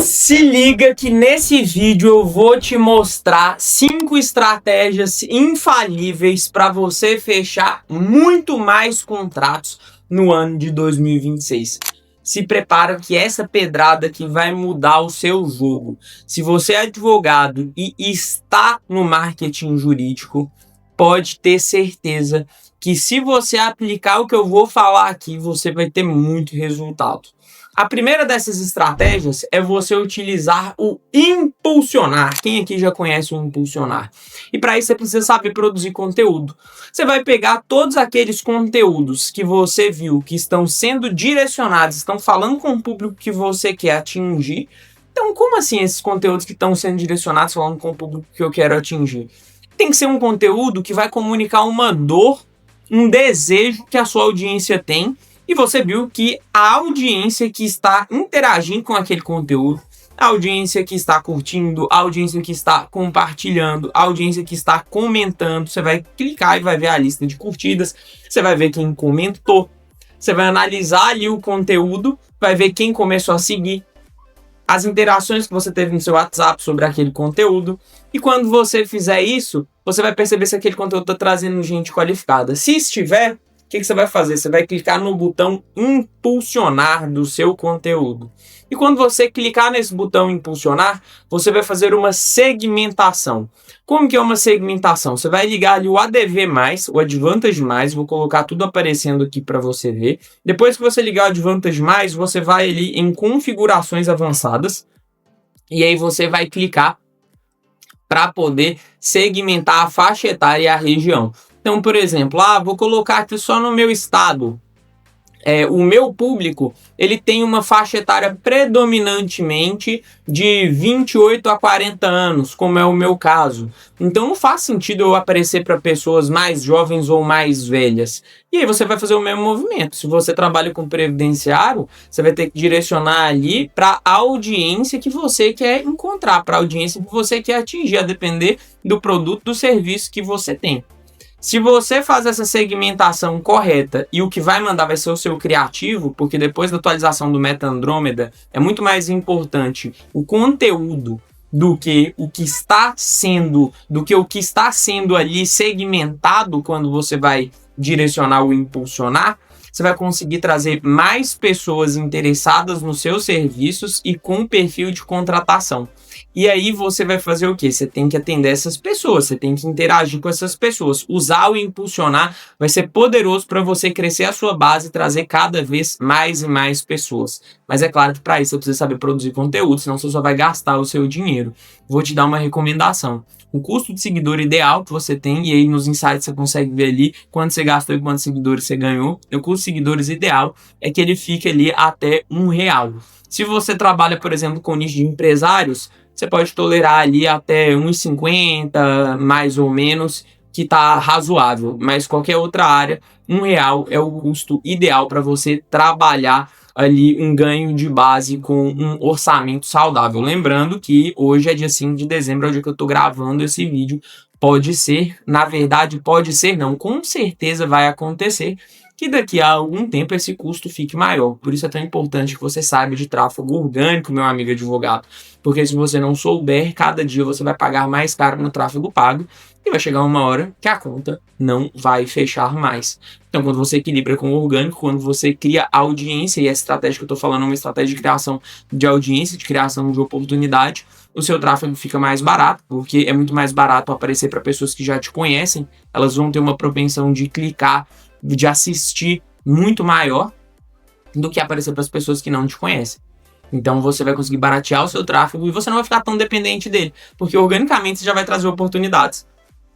Se liga que nesse vídeo eu vou te mostrar 5 estratégias infalíveis para você fechar muito mais contratos no ano de 2026. Se prepara que essa pedrada aqui vai mudar o seu jogo. Se você é advogado e está no marketing jurídico, pode ter certeza que se você aplicar o que eu vou falar aqui, você vai ter muito resultado. A primeira dessas estratégias é você utilizar o impulsionar. Quem aqui já conhece o impulsionar? E para isso você precisa saber produzir conteúdo. Você vai pegar todos aqueles conteúdos que você viu que estão sendo direcionados, estão falando com o público que você quer atingir. Então, como assim esses conteúdos que estão sendo direcionados falando com o público que eu quero atingir? Tem que ser um conteúdo que vai comunicar uma dor, um desejo que a sua audiência tem. E você viu que a audiência que está interagindo com aquele conteúdo, a audiência que está curtindo, a audiência que está compartilhando, a audiência que está comentando, você vai clicar e vai ver a lista de curtidas, você vai ver quem comentou, você vai analisar ali o conteúdo, vai ver quem começou a seguir, as interações que você teve no seu WhatsApp sobre aquele conteúdo. E quando você fizer isso, você vai perceber se aquele conteúdo está trazendo gente qualificada. Se estiver, o que você vai fazer? Você vai clicar no botão impulsionar do seu conteúdo. E quando você clicar nesse botão impulsionar, você vai fazer uma segmentação. Como que é uma segmentação? Você vai ligar ali o ADV+, o Advantage+, vou colocar tudo aparecendo aqui para você ver. Depois que você ligar o Advantage+, você vai ali em configurações avançadas. E aí você vai clicar para poder segmentar a faixa etária e a região. Então, por exemplo, vou colocar aqui só no meu estado. O meu público, ele tem uma faixa etária predominantemente de 28 a 40 anos, como é o meu caso. Então não faz sentido eu aparecer para pessoas mais jovens ou mais velhas. E aí você vai fazer o mesmo movimento. Se você trabalha com previdenciário, você vai ter que direcionar ali para a audiência que você quer encontrar, para a audiência que você quer atingir, a depender do produto, do serviço que você tem. Se você faz essa segmentação correta e o que vai mandar vai ser o seu criativo, porque depois da atualização do Meta Andrômeda é muito mais importante o conteúdo do que o que está sendo, ali segmentado quando você vai direcionar ou impulsionar. Você vai conseguir trazer mais pessoas interessadas nos seus serviços e com perfil de contratação. E aí você vai fazer o quê? Você tem que atender essas pessoas, você tem que interagir com essas pessoas. Usar o impulsionar vai ser poderoso para você crescer a sua base e trazer cada vez mais e mais pessoas. Mas é claro que para isso você precisa saber produzir conteúdo, senão você só vai gastar o seu dinheiro. Vou te dar uma recomendação. O custo de seguidor ideal que você tem, e aí nos insights você consegue ver ali quanto você gastou e quantos seguidores você ganhou. O custo de seguidores ideal é que ele fique ali até R$1. Se você trabalha, por exemplo, com nicho de empresários, você pode tolerar ali até 1,50 mais ou menos, que está razoável. Mas qualquer outra área, R$1 é o custo ideal para você trabalhar ali um ganho de base com um orçamento saudável. Lembrando que hoje é dia 5 de dezembro, é o dia que eu estou gravando esse vídeo. Pode ser, na verdade, pode ser não, com certeza vai acontecer que daqui a algum tempo esse custo fique maior. Por isso é tão importante que você saiba de tráfego orgânico, meu amigo advogado. Porque se você não souber, cada dia você vai pagar mais caro no tráfego pago e vai chegar uma hora que a conta não vai fechar mais. Então, quando você equilibra com o orgânico, quando você cria audiência, e a estratégia que eu estou falando é uma estratégia de criação de audiência, de criação de oportunidade, o seu tráfego fica mais barato, porque é muito mais barato aparecer para pessoas que já te conhecem, elas vão ter uma propensão de clicar, de assistir muito maior do que aparecer para as pessoas que não te conhecem. Então você vai conseguir baratear o seu tráfego e você não vai ficar tão dependente dele, porque organicamente você já vai trazer oportunidades.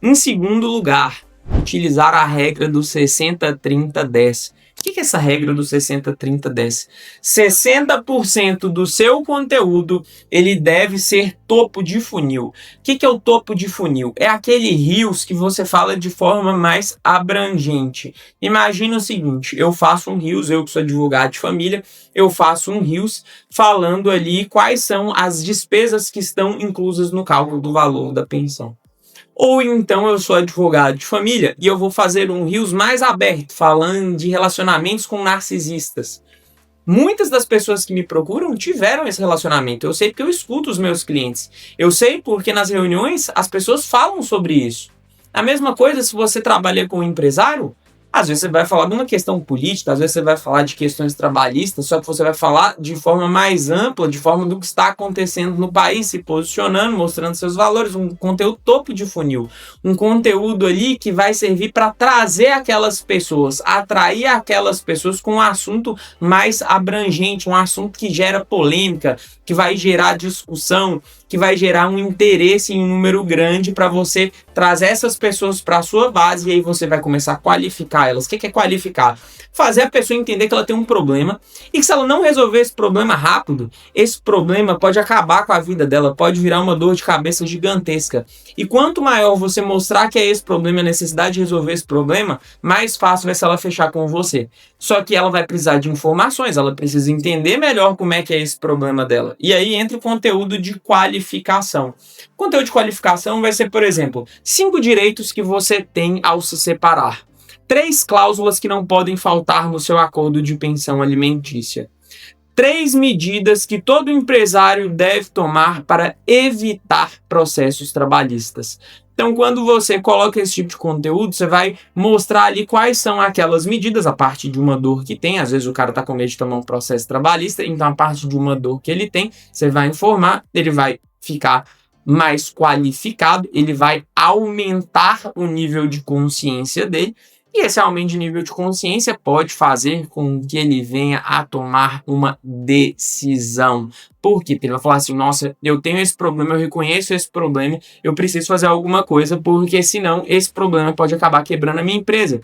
Em segundo lugar, utilizar a regra do 60-30-10. O que é essa regra do 60-30-10? 60% do seu conteúdo ele deve ser topo de funil. O que é o topo de funil? É aquele Reels que você fala de forma mais abrangente. Imagina o seguinte, eu faço um Reels, eu que sou advogado de família, eu faço um Reels falando ali quais são as despesas que estão inclusas no cálculo do valor da pensão. Ou então eu sou advogado de família e eu vou fazer um Reels mais aberto, falando de relacionamentos com narcisistas. Muitas das pessoas que me procuram tiveram esse relacionamento. Eu sei porque eu escuto os meus clientes. Eu sei porque nas reuniões as pessoas falam sobre isso. A mesma coisa se você trabalha com um empresário, às vezes você vai falar de uma questão política, às vezes você vai falar de questões trabalhistas, só que você vai falar de forma mais ampla, de forma do que está acontecendo no país, se posicionando, mostrando seus valores, um conteúdo topo de funil, um conteúdo ali que vai servir para trazer aquelas pessoas, atrair aquelas pessoas com um assunto mais abrangente, um assunto que gera polêmica, que vai gerar discussão, que vai gerar um interesse em um número grande para você trazer essas pessoas para a sua base e aí você vai começar a qualificar elas. O que é qualificar? Fazer a pessoa entender que ela tem um problema e que se ela não resolver esse problema rápido, esse problema pode acabar com a vida dela, pode virar uma dor de cabeça gigantesca. E quanto maior você mostrar que é esse problema, a necessidade de resolver esse problema, mais fácil vai ser ela fechar com você. Só que ela vai precisar de informações, ela precisa entender melhor como é que é esse problema dela. E aí entra o conteúdo de qualificação. O conteúdo de qualificação vai ser, por exemplo, 5 direitos que você tem ao se separar. 3 cláusulas que não podem faltar no seu acordo de pensão alimentícia. 3 medidas que todo empresário deve tomar para evitar processos trabalhistas. Então, quando você coloca esse tipo de conteúdo, você vai mostrar ali quais são aquelas medidas, a partir de uma dor que tem. Às vezes o cara está com medo de tomar um processo trabalhista, então a partir de uma dor que ele tem, você vai informar, ele vai ficar mais qualificado, ele vai aumentar o nível de consciência dele. E esse aumento de nível de consciência pode fazer com que ele venha a tomar uma decisão. Por quê? Porque ele vai falar assim, nossa, eu tenho esse problema, eu reconheço esse problema, eu preciso fazer alguma coisa, porque senão esse problema pode acabar quebrando a minha empresa.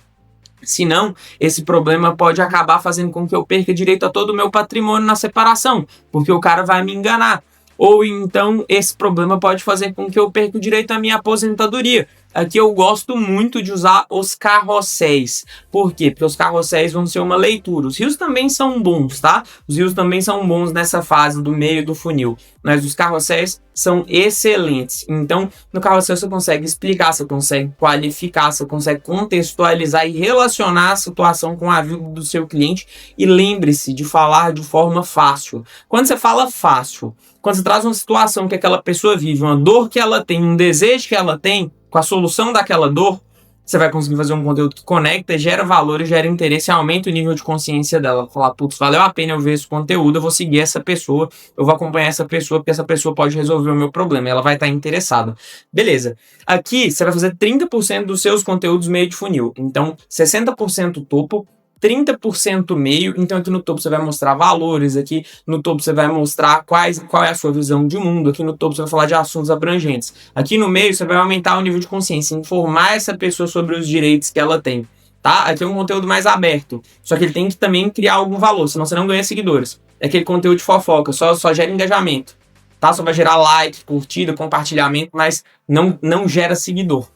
Senão, esse problema pode acabar fazendo com que eu perca direito a todo o meu patrimônio na separação, porque o cara vai me enganar. Ou então, esse problema pode fazer com que eu perca o direito à minha aposentadoria. Aqui eu gosto muito de usar os carrosséis. Por quê? Porque os carrosséis vão ser uma leitura. Os rios também são bons, tá? Os rios também são bons nessa fase do meio do funil. Mas os carrosséis são excelentes. Então, no carrossel você consegue explicar, você consegue qualificar, você consegue contextualizar e relacionar a situação com a vida do seu cliente. E lembre-se de falar de forma fácil. Quando você fala fácil, quando você traz uma situação que aquela pessoa vive, uma dor que ela tem, um desejo que ela tem, com a solução daquela dor, você vai conseguir fazer um conteúdo que conecta, gera valor e gera interesse e aumenta o nível de consciência dela. Falar, putz, valeu a pena eu ver esse conteúdo, eu vou seguir essa pessoa, eu vou acompanhar essa pessoa, porque essa pessoa pode resolver o meu problema, ela vai estar interessada. Beleza. Aqui, você vai fazer 30% dos seus conteúdos meio de funil. Então, 60% topo, 30% meio, então aqui no topo você vai mostrar valores, aqui no topo você vai mostrar qual é a sua visão de mundo, aqui no topo você vai falar de assuntos abrangentes. Aqui no meio você vai aumentar o nível de consciência, informar essa pessoa sobre os direitos que ela tem, tá? Aqui é um conteúdo mais aberto, só que ele tem que também criar algum valor, senão você não ganha seguidores. É aquele conteúdo de fofoca, só gera engajamento, tá? Só vai gerar like, curtida, compartilhamento, mas não gera seguidor.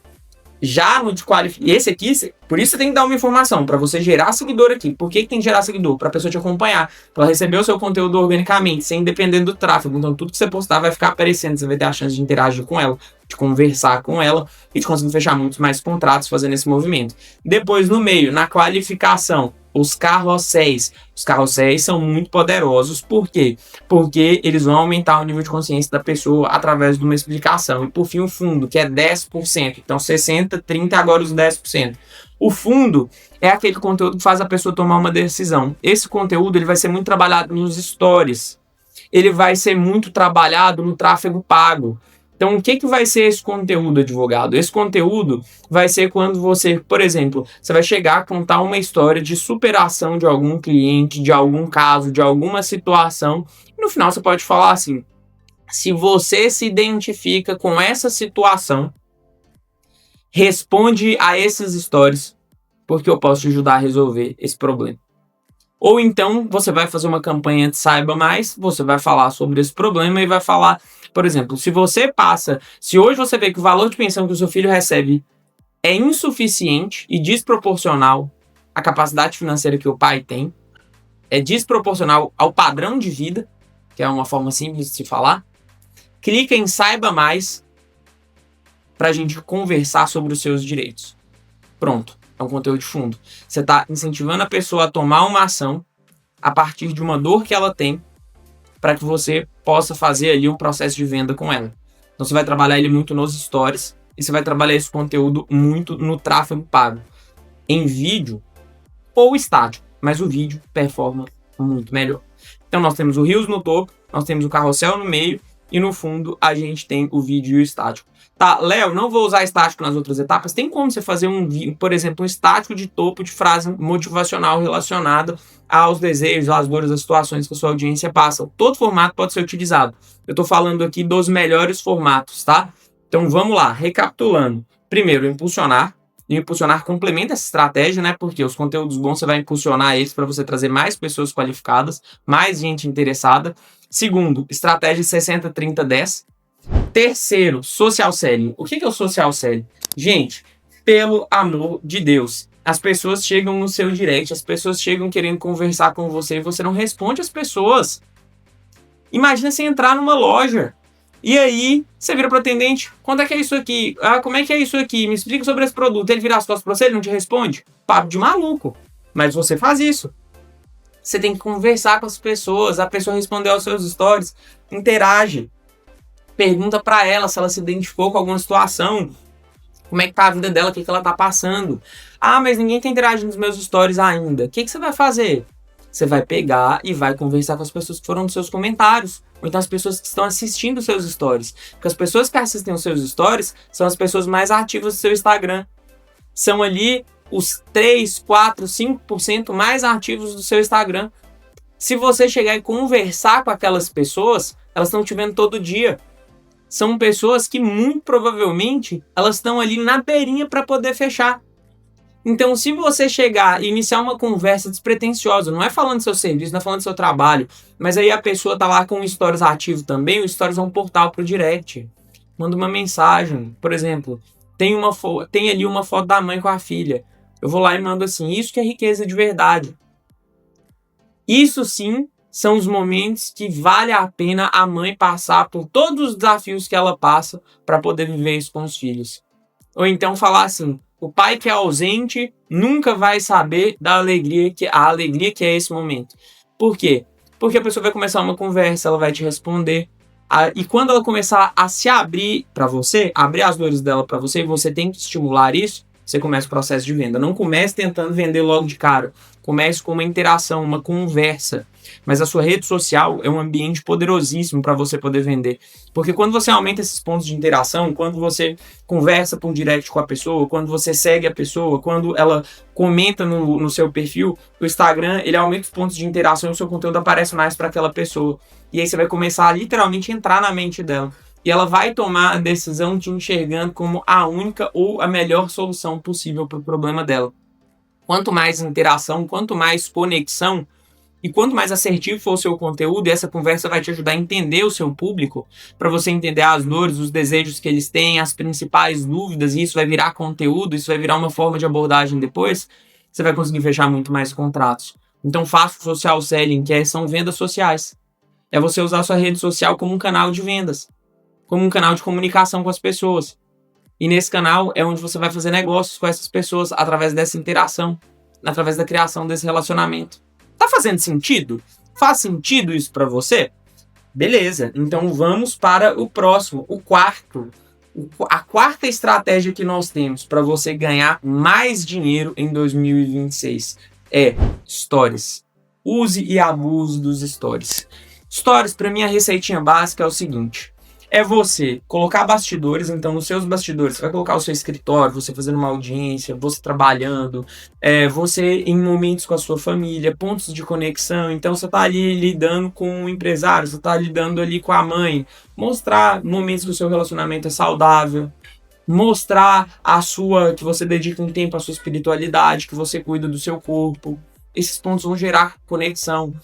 Já no de qualificação, esse aqui, por isso você tem que dar uma informação, para você gerar seguidor aqui. Por que tem que gerar seguidor? Para a pessoa te acompanhar, para ela receber o seu conteúdo organicamente, sem depender do tráfego. Então tudo que você postar vai ficar aparecendo, você vai ter a chance de interagir com ela, de conversar com ela e de conseguir fechar muitos mais contratos fazendo esse movimento. Depois no meio, na qualificação, os carrosséis. Os carrosséis são muito poderosos. Por quê? Porque eles vão aumentar o nível de consciência da pessoa através de uma explicação. E por fim o fundo, que é 10%. Então 60%, 30% agora os 10%. O fundo é aquele conteúdo que faz a pessoa tomar uma decisão. Esse conteúdo ele vai ser muito trabalhado nos stories. Ele vai ser muito trabalhado no tráfego pago. Então, o que vai ser esse conteúdo, advogado? Esse conteúdo vai ser quando você, por exemplo, você vai chegar a contar uma história de superação de algum cliente, de algum caso, de alguma situação. E no final você pode falar assim, se você se identifica com essa situação, responde a esses stories, porque eu posso te ajudar a resolver esse problema. Ou então, você vai fazer uma campanha de Saiba Mais, você vai falar sobre esse problema e vai falar, por exemplo, se hoje você vê que o valor de pensão que o seu filho recebe é insuficiente e desproporcional à capacidade financeira que o pai tem, é desproporcional ao padrão de vida, que é uma forma simples de se falar, clica em Saiba Mais para a gente conversar sobre os seus direitos. Pronto. É um conteúdo de fundo. Você está incentivando a pessoa a tomar uma ação a partir de uma dor que ela tem, para que você possa fazer ali um processo de venda com ela. Então você vai trabalhar ele muito nos stories e você vai trabalhar esse conteúdo muito no tráfego pago, em vídeo ou estático, mas o vídeo performa muito melhor. Então nós temos o Reels no topo, nós temos o carrossel no meio e no fundo a gente tem o vídeo e o estático. Tá, Léo, não vou usar estático nas outras etapas. Tem como você fazer por exemplo, um estático de topo de frase motivacional relacionada aos desejos, às dores, às situações que a sua audiência passa. Todo formato pode ser utilizado. Eu tô falando aqui dos melhores formatos, tá? Então vamos lá, recapitulando. Primeiro, impulsionar. E impulsionar complementa essa estratégia, né? Porque os conteúdos bons você vai impulsionar eles para você trazer mais pessoas qualificadas, mais gente interessada. Segundo, estratégia 60-30-10. Terceiro, social selling. O que é o social selling? Gente, pelo amor de Deus, as pessoas chegam no seu direct, as pessoas chegam querendo conversar com você e você não responde às pessoas. Imagina você entrar numa loja e aí você vira pro atendente, quanto é que é isso aqui? Ah, como é que é isso aqui? Me explica sobre esse produto. Ele vira as costas pra você, ele não te responde? Papo de maluco. Mas você faz isso. Você tem que conversar com as pessoas, a pessoa responder aos seus stories, interage. Pergunta pra ela se ela se identificou com alguma situação, como é que tá a vida dela, o que ela tá passando. Ah, mas ninguém tá interagindo nos meus stories ainda. O que você vai fazer? Você vai pegar e vai conversar com as pessoas que foram nos seus comentários, ou então as pessoas que estão assistindo os seus stories. Porque as pessoas que assistem os seus stories são as pessoas mais ativas do seu Instagram. São ali os 3, 4, 5% mais ativos do seu Instagram. Se você chegar e conversar com aquelas pessoas, elas estão te vendo todo dia. São pessoas que muito provavelmente elas estão ali na beirinha para poder fechar. Então, se você chegar e iniciar uma conversa despretensiosa, não é falando do seu serviço, não é falando do seu trabalho, mas aí a pessoa tá lá com o Stories ativo também, o Stories é um portal pro direct. Manda uma mensagem, por exemplo, tem ali uma foto da mãe com a filha. Eu vou lá e mando assim, isso que é riqueza de verdade. Isso sim são os momentos que vale a pena a mãe passar por todos os desafios que ela passa para poder viver isso com os filhos. Ou então falar assim, o pai que é ausente nunca vai saber da alegria que é esse momento. Por quê? Porque a pessoa vai começar uma conversa, ela vai te responder. E quando ela começar a se abrir para você, abrir as dores dela para você, e você tem que estimular isso, você começa o processo de venda. Não comece tentando vender logo de cara. Comece com uma interação, uma conversa. Mas a sua rede social é um ambiente poderosíssimo para você poder vender. Porque quando você aumenta esses pontos de interação, quando você conversa por direct com a pessoa, quando você segue a pessoa, quando ela comenta no seu perfil, o Instagram, ele aumenta os pontos de interação e o seu conteúdo aparece mais para aquela pessoa. E aí você vai começar a literalmente entrar na mente dela. E ela vai tomar a decisão te enxergando como a única ou a melhor solução possível para o problema dela. Quanto mais interação, quanto mais conexão, e quanto mais assertivo for o seu conteúdo, essa conversa vai te ajudar a entender o seu público, para você entender as dores, os desejos que eles têm, as principais dúvidas, e isso vai virar conteúdo, isso vai virar uma forma de abordagem depois, você vai conseguir fechar muito mais contratos. Então faça o social selling, são vendas sociais. É você usar a sua rede social como um canal de vendas, como um canal de comunicação com as pessoas. E nesse canal é onde você vai fazer negócios com essas pessoas através dessa interação, através da criação desse relacionamento. Tá fazendo sentido? Faz sentido isso para você? Beleza, então vamos para o próximo, o quarto. A quarta estratégia que nós temos para você ganhar mais dinheiro em 2026 é Stories. Use e abuse dos Stories. Stories, para mim, a receitinha básica é o seguinte. É você colocar bastidores, então nos seus bastidores, você vai colocar o seu escritório, você fazendo uma audiência, você trabalhando, você em momentos com a sua família, pontos de conexão, então você tá ali lidando com o empresário, você tá lidando ali com a mãe, mostrar momentos que o seu relacionamento é saudável, mostrar que você dedica um tempo à sua espiritualidade, que você cuida do seu corpo, esses pontos vão gerar conexão.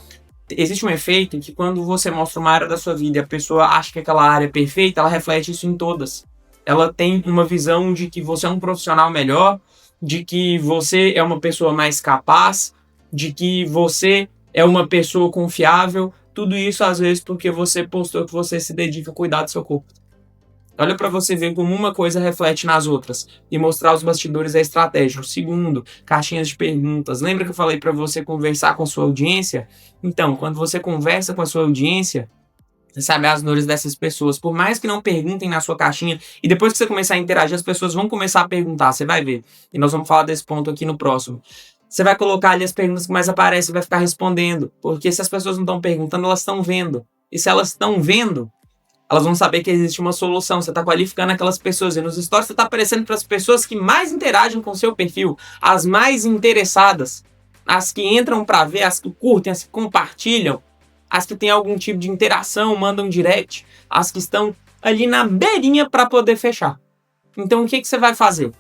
Existe um efeito em que quando você mostra uma área da sua vida e a pessoa acha que aquela área é perfeita, ela reflete isso em todas. Ela tem uma visão de que você é um profissional melhor, de que você é uma pessoa mais capaz, de que você é uma pessoa confiável. Tudo isso, às vezes, porque você postou que você se dedica a cuidar do seu corpo. Olha para você ver como uma coisa reflete nas outras e mostrar os bastidores da estratégia. O segundo, caixinhas de perguntas. Lembra que eu falei para você conversar com a sua audiência? Então, quando você conversa com a sua audiência, você sabe as dores dessas pessoas. Por mais que não perguntem na sua caixinha, e depois que você começar a interagir, as pessoas vão começar a perguntar, você vai ver. E nós vamos falar desse ponto aqui no próximo. Você vai colocar ali as perguntas que mais aparecem e vai ficar respondendo. Porque se as pessoas não estão perguntando, elas estão vendo. E se elas estão vendo, elas vão saber que existe uma solução. Você está qualificando aquelas pessoas. E nos stories você está aparecendo para as pessoas que mais interagem com o seu perfil. As mais interessadas. As que entram para ver, as que curtem, as que compartilham. As que têm algum tipo de interação, mandam direct. As que estão ali na beirinha para poder fechar. Então o que você vai fazer?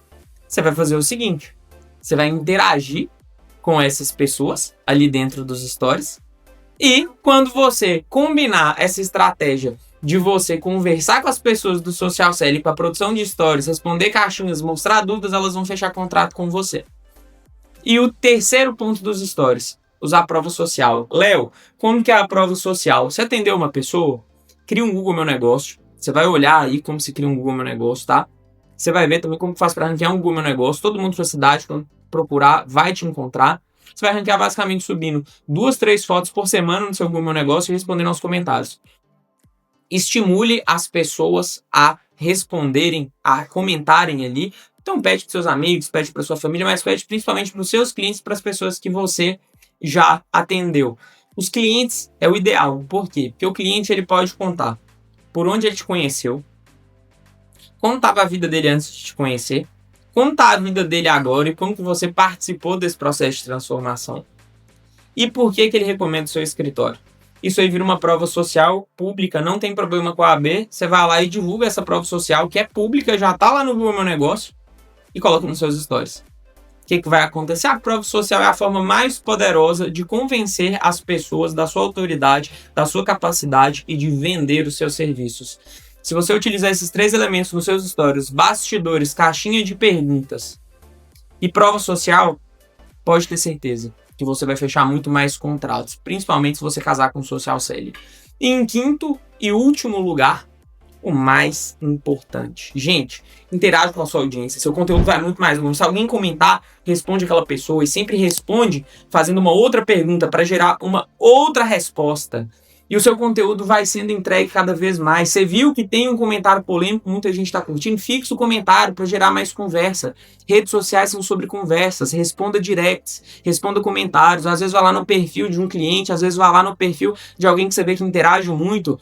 Você vai fazer o seguinte. Você vai interagir com essas pessoas ali dentro dos stories. E quando você combinar essa estratégia de você conversar com as pessoas do social selling para produção de stories, responder caixinhas, mostrar dúvidas, elas vão fechar contrato com você. E o terceiro ponto dos stories, usar a prova social. Léo, como que é a prova social? Você atendeu uma pessoa? Cria um Google Meu Negócio. Você vai olhar aí como se cria um Google Meu Negócio, tá? Você vai ver também como faz para ranquear um Google Meu Negócio. Todo mundo da sua cidade, quando procurar, vai te encontrar. Você vai ranquear basicamente subindo 2, 3 fotos por semana no seu Google Meu Negócio e respondendo aos comentários. Estimule as pessoas a responderem, a comentarem ali. Então pede para seus amigos, pede para sua família, mas pede principalmente para os seus clientes, para as pessoas que você já atendeu. Os clientes é o ideal. Por quê? Porque o cliente ele pode contar por onde ele te conheceu, como estava a vida dele antes de te conhecer, como está a vida dele agora e como que você participou desse processo de transformação. E por que ele recomenda o seu escritório. Isso aí vira uma prova social pública, não tem problema com a AB. Você vai lá e divulga essa prova social, que é pública, já está lá no Google Meu Negócio, e coloca nos seus stories. O que vai acontecer? A prova social é a forma mais poderosa de convencer as pessoas da sua autoridade, da sua capacidade e de vender os seus serviços. Se você utilizar esses 3 elementos nos seus stories, bastidores, caixinha de perguntas e prova social, pode ter certeza que você vai fechar muito mais contratos, principalmente se você casar com social selling. E em quinto e último lugar, o mais importante. Gente, interaja com a sua audiência. Seu conteúdo vai muito mais longe. Se alguém comentar, responde aquela pessoa e sempre responde fazendo uma outra pergunta para gerar uma outra resposta. E o seu conteúdo vai sendo entregue cada vez mais. Você viu que tem um comentário polêmico, muita gente está curtindo? Fixa o comentário para gerar mais conversa. Redes sociais são sobre conversas. Responda directs, responda comentários. Às vezes vai lá no perfil de um cliente, às vezes vai lá no perfil de alguém que você vê que interage muito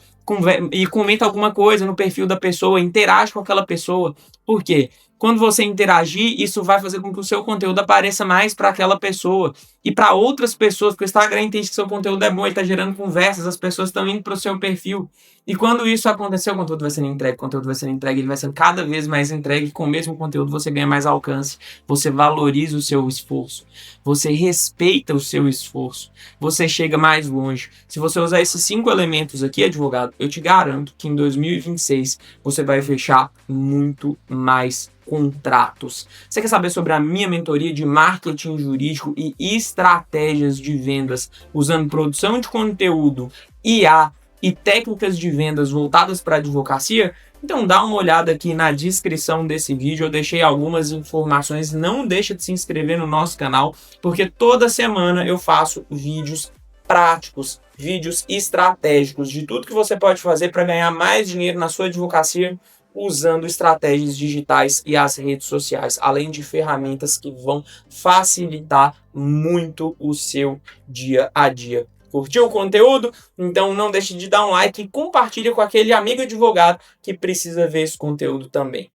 e comenta alguma coisa no perfil da pessoa, interage com aquela pessoa. Por quê? Quando você interagir, isso vai fazer com que o seu conteúdo apareça mais para aquela pessoa e para outras pessoas, porque o Instagram entende que seu conteúdo é bom, ele está gerando conversas, as pessoas estão indo para o seu perfil. E quando isso acontecer, o conteúdo vai sendo entregue, ele vai sendo cada vez mais entregue, com o mesmo conteúdo você ganha mais alcance, você valoriza o seu esforço, você respeita o seu esforço, você chega mais longe. Se você usar esses 5 elementos aqui, advogado, eu te garanto que em 2026 você vai fechar muito mais contratos. Você quer saber sobre a minha mentoria de marketing jurídico e estratégias de vendas usando produção de conteúdo, IA e técnicas de vendas voltadas para a advocacia? Então dá uma olhada aqui na descrição desse vídeo, eu deixei algumas informações. Não deixa de se inscrever no nosso canal, porque toda semana eu faço vídeos práticos, vídeos estratégicos de tudo que você pode fazer para ganhar mais dinheiro na sua advocacia usando estratégias digitais e as redes sociais, além de ferramentas que vão facilitar muito o seu dia a dia. Curtiu o conteúdo? Então não deixe de dar um like e compartilhe com aquele amigo advogado que precisa ver esse conteúdo também.